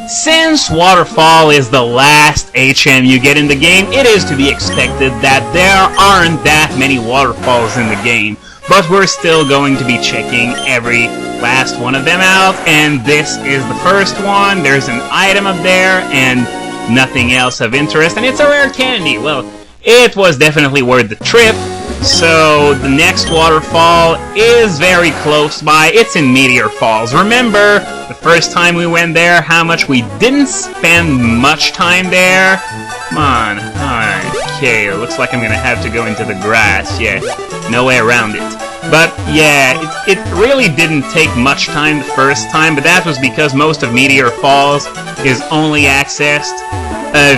Since Waterfall is the last HM you get in the game, it is to be expected that there aren't that many waterfalls in the game. But we're still going to be checking every last one of them out, and this is the first one. There's an item up there, and nothing else of interest, and it's a rare candy. Well, it was definitely worth the trip. So the next waterfall is very close by. It's in Meteor Falls. Remember the first time we went there, how much we didn't spend much time there? Come on. Okay, it looks like I'm gonna have to go into the grass. Yeah, no way around it. But yeah, it really didn't take much time the first time, but that was because most of Meteor Falls is only accessed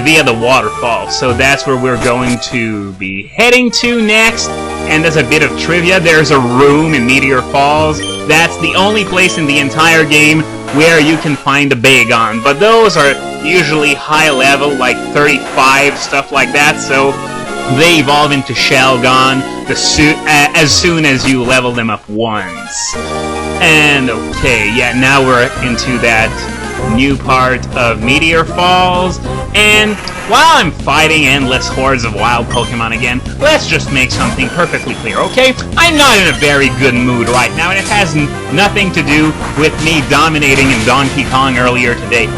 via the waterfall. So that's where we're going to be heading to next. And there's a bit of trivia. There's a room in Meteor Falls. That's the only place in the entire game where you can find a Bagon. But those are usually high level, like 35, stuff like that. So they evolve into Shelgon as soon as you level them up once. And okay, yeah, now we're into that new part of Meteor Falls. And while I'm fighting endless hordes of wild Pokemon again, let's just make something perfectly clear, okay? I'm not in a very good mood right now, and it has nothing to do with me dominating in Donkey Kong earlier today.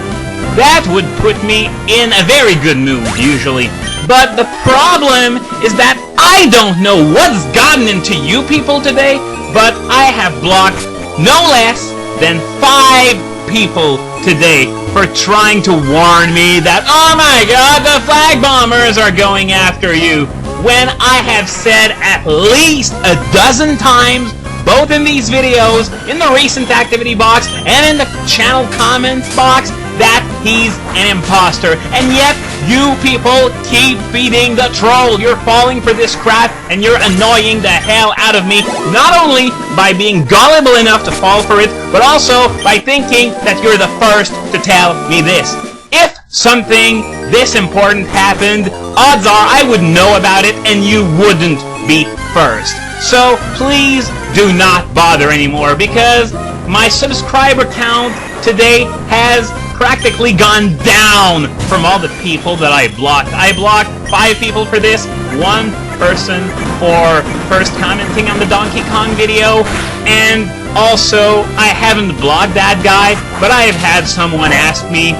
That would put me in a very good mood, usually. But the problem is that I don't know what's gotten into you people today, but I have blocked no less than 5 people today for trying to warn me that, oh my god, the flag bombers are going after you, when I have said at least a dozen times, both in these videos, in the recent activity box, and in the channel comments box, that he's an imposter. And yet, you people keep feeding the troll. You're falling for this crap, and you're annoying the hell out of me, not only by being gullible enough to fall for it, but also by thinking that you're the first to tell me this. If something this important happened, odds are I would know about it, and you wouldn't be first. So, please do not bother anymore, because my subscriber count today has practically gone down from all the people that I blocked. I blocked 5 people for this, 1 person for first commenting on the Donkey Kong video, and also I haven't blocked that guy, but I have had someone ask me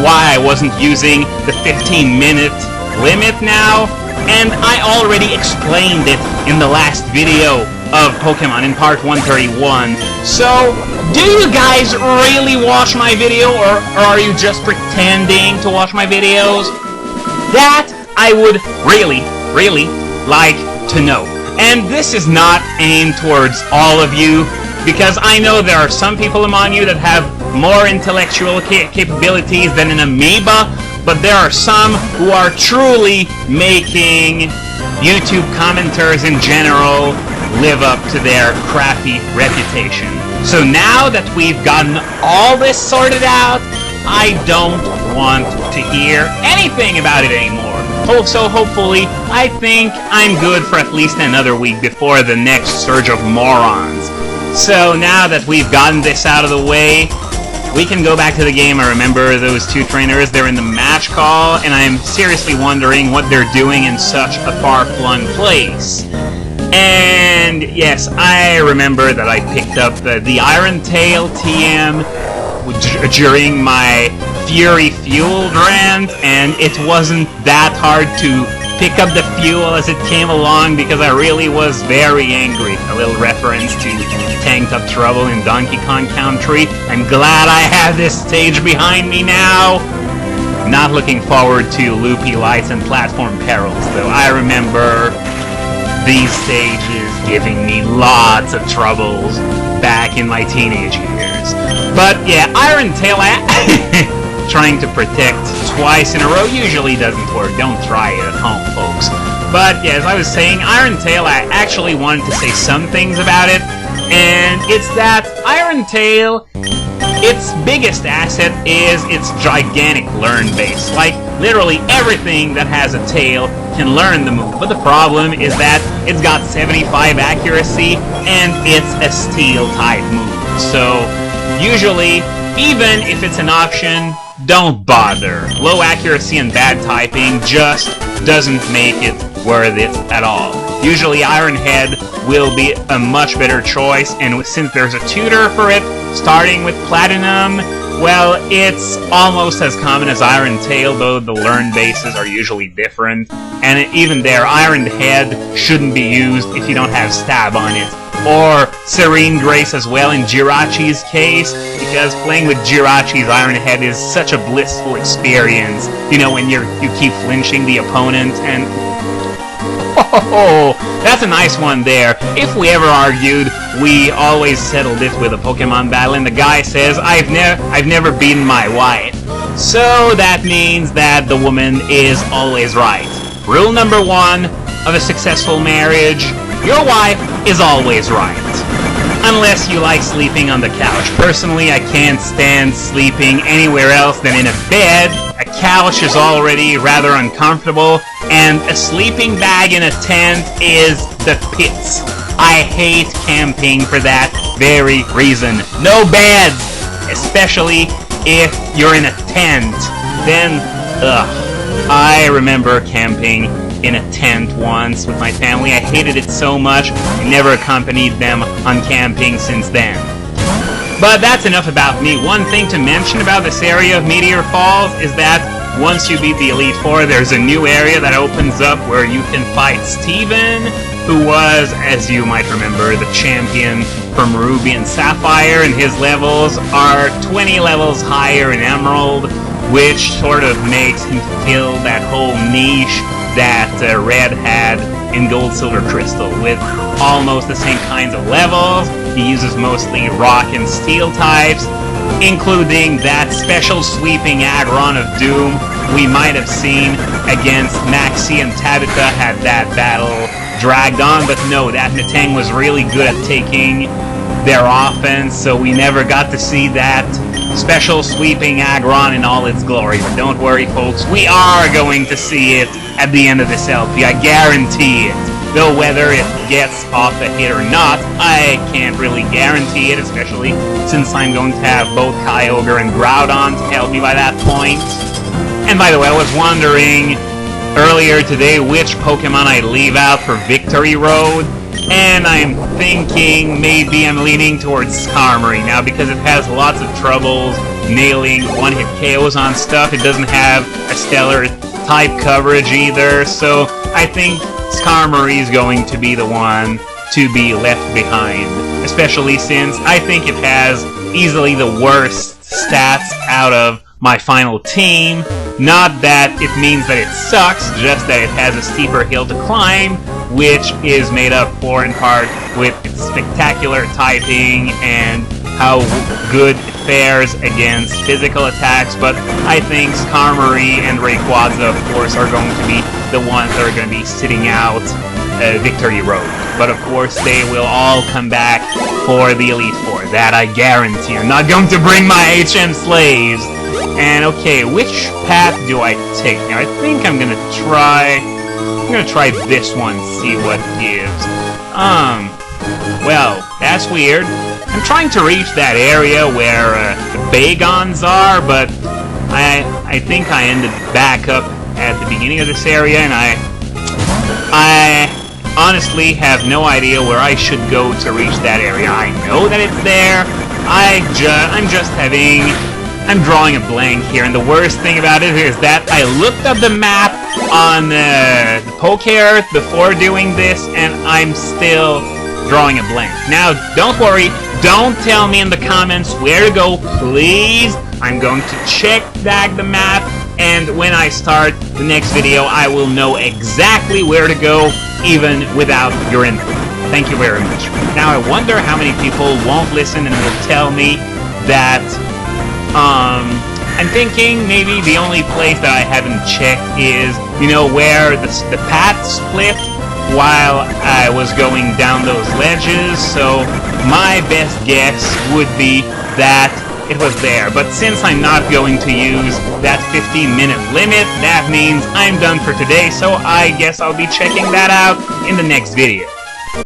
why I wasn't using the 15-minute limit now, and I already explained it in the last video of Pokemon in part 131. So, do you guys really watch my video, or are you just pretending to watch my videos? That I would really like to know. And this is not aimed towards all of you, because I know there are some people among you that have more intellectual capabilities than an amoeba, but there are some who are truly making YouTube commenters in general live up to their crappy reputation. So now that we've gotten all this sorted out, I don't want to hear anything about it anymore. So hopefully, I think I'm good for at least another week before the next surge of morons. So now that we've gotten this out of the way, we can go back to the game. I remember those 2 trainers, they're in the match call, and I'm seriously wondering what they're doing in such a far-flung place. And yes, I remember that I picked up the Iron Tail TM during my Fury Fuel rant, and it wasn't that hard to pick up the fuel as it came along because I really was very angry. A little reference to Tanked Up Trouble in Donkey Kong Country. I'm glad I have this stage behind me now. Not looking forward to loopy lights and platform perils, though. I remember these stages giving me lots of troubles back in my teenage years. But yeah, Iron Tail trying to protect twice in a row usually doesn't work. Don't try it at home, folks. But yeah, as I was saying, Iron Tail, I actually wanted to say some things about it, and it's that Iron Tail, its biggest asset is its gigantic learn base. Like, literally everything that has a tail can learn the move, but the problem is that it's got 75 accuracy, and it's a steel type move. So, usually, even if it's an option don't bother. Low accuracy and bad typing just doesn't make it worth it at all. Usually Iron Head will be a much better choice, and since there's a tutor for it, starting with Platinum, well, it's almost as common as Iron Tail, though the learn bases are usually different. And even there, Iron Head shouldn't be used if you don't have Stab on it. Or Serene Grace as well in Jirachi's case, because playing with Jirachi's Iron Head is such a blissful experience. You know, when you keep flinching the opponent, and oh, that's a nice one there. If we ever argued, we always settled it with a Pokemon battle, and the guy says, I've never beaten my wife. So that means that the woman is always right. Rule number 1 of a successful marriage: your wife is always right. Unless you like sleeping on the couch. Personally, I can't stand sleeping anywhere else than in a bed. A couch is already rather uncomfortable, and a sleeping bag in a tent is the pits. I hate camping for that very reason. No beds! Especially if you're in a tent. Then, I remember camping in a tent once with my family. I hated it so much, I never accompanied them on camping since then. But that's enough about me. One thing to mention about this area of Meteor Falls is that once you beat the Elite Four, there's a new area that opens up where you can fight Steven, who was, as you might remember, the champion from Ruby and Sapphire, and his levels are 20 levels higher in Emerald, which sort of makes him fill that whole niche that Red had in Gold, Silver, Crystal, with almost the same kinds of levels. He uses mostly Rock and Steel types, including that special sweeping Aggron of Doom we might have seen against Maxie and Tabitha had that battle dragged on, but no, that Metang was really good at taking their offense, so we never got to see that special sweeping Aggron in all its glory. But don't worry, folks, we are going to see it at the end of this LP, I guarantee it. Though whether it gets off a hit or not, I can't really guarantee it, especially since I'm going to have both Kyogre and Groudon to help me by that point. And by the way, I was wondering earlier today which Pokemon I'd leave out for Victory Road, and I'm thinking maybe I'm leaning towards Skarmory now, because it has lots of troubles nailing one-hit KOs on stuff. It doesn't have a stellar type coverage either, so I think Skarmory is going to be the one to be left behind, especially since I think it has easily the worst stats out of my final team. Not that it means that it sucks, just that it has a steeper hill to climb, which is made up for in part with its spectacular typing and how good it fares against physical attacks. But I think Skarmory and Rayquaza, of course, are going to be the ones that are going to be sitting out Victory Road. But of course, they will all come back for the Elite Four. That I guarantee. I'm not going to bring my HM slaves. And okay, which path do I take now? I think I'm gonna try this one, see what it gives. Well, that's weird. I'm trying to reach that area where the Bagons are, but I think I ended back up at the beginning of this area, and I honestly have no idea where I should go to reach that area. I know that it's there. I'm drawing a blank here, and the worst thing about it is that I looked up the map on the Pokéearth before doing this, and I'm still drawing a blank. Now, don't worry, don't tell me in the comments where to go, please. I'm going to check back the map, and when I start the next video, I will know exactly where to go, even without your input. Thank you very much. Now, I wonder how many people won't listen and will tell me that I'm thinking maybe the only place that I haven't checked is, you know, where the path split while I was going down those ledges, so my best guess would be that it was there. But since I'm not going to use that 15-minute limit, that means I'm done for today, so I guess I'll be checking that out in the next video.